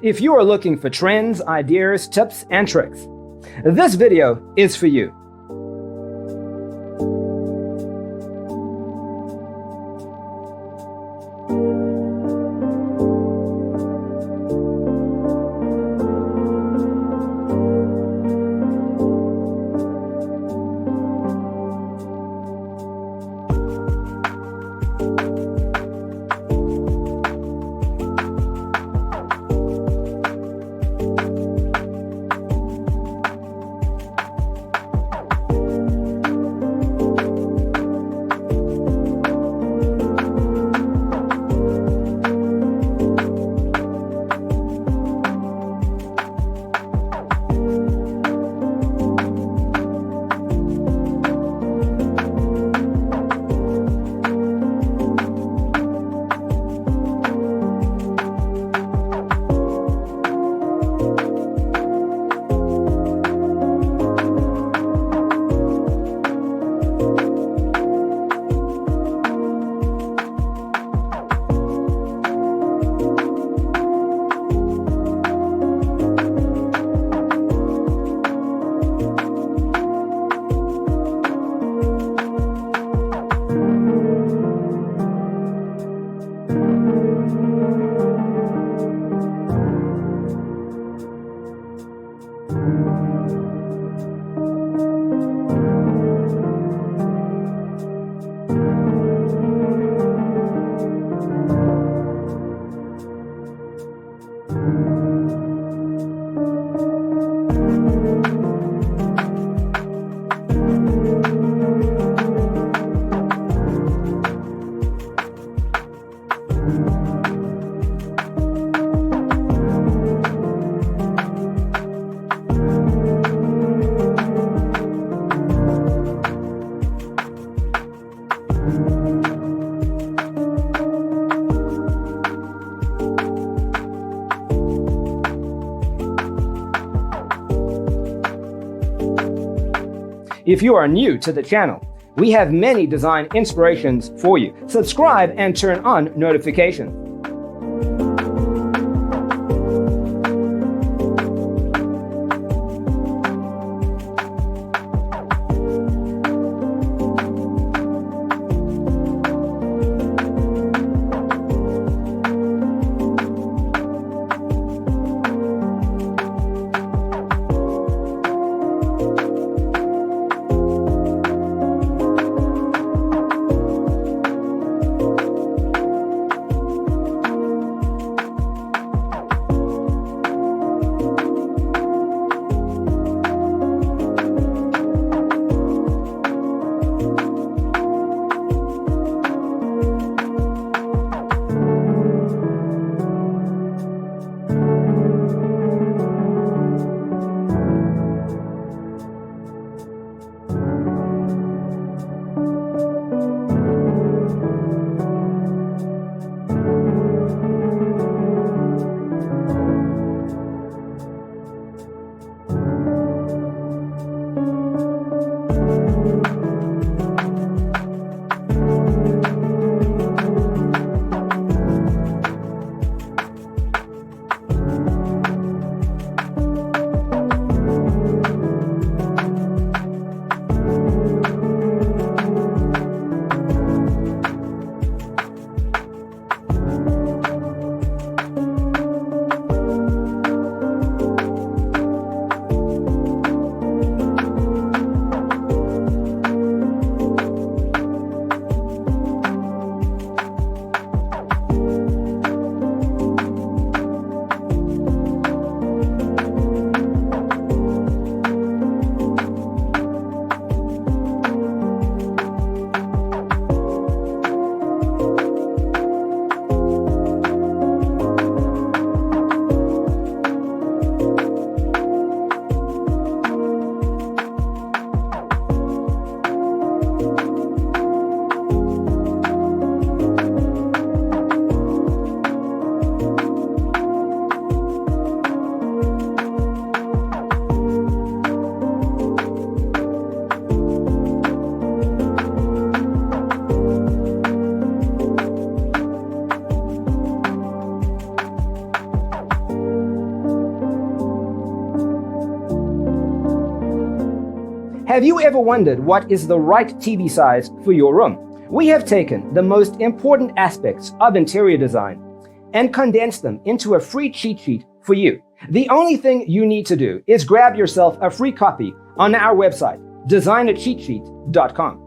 If you are looking for trends, ideas, tips, and tricks, this video is for you. If you are new to the channel, we have many design inspirations for you. Subscribe and turn on notifications. Have you ever wondered what is the right TV size for your room? We have taken the most important aspects of interior design and condensed them into a free cheat sheet for you. The only thing you need to do is grab yourself a free copy on our website, designercheatsheet.com.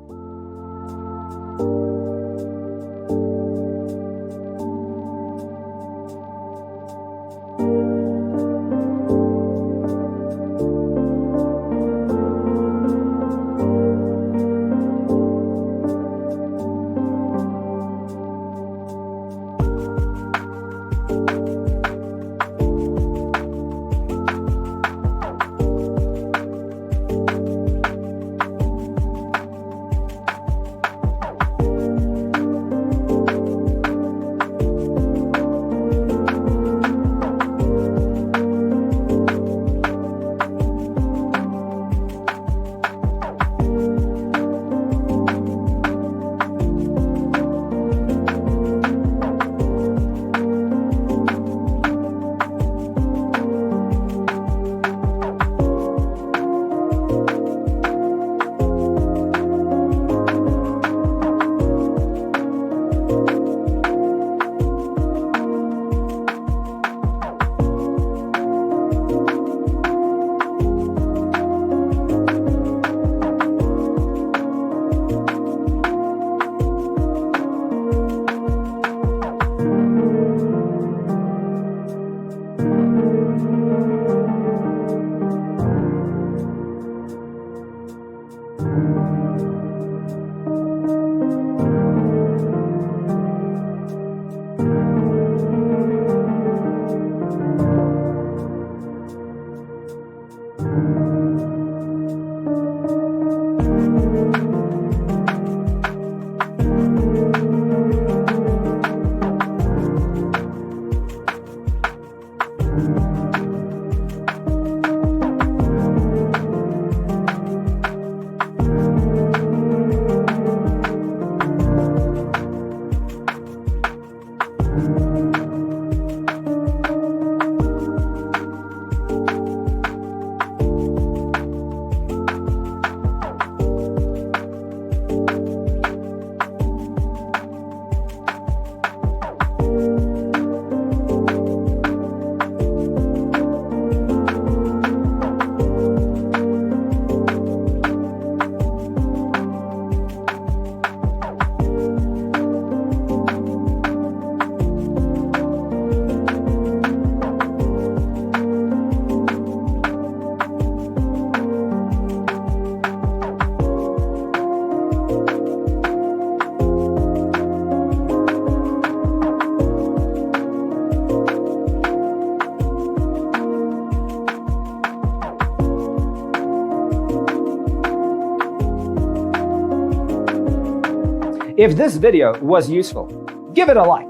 If this video was useful, give it a like.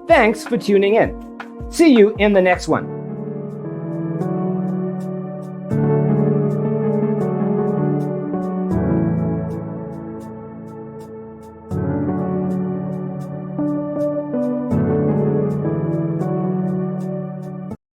Thanks for tuning in. See you in the next one.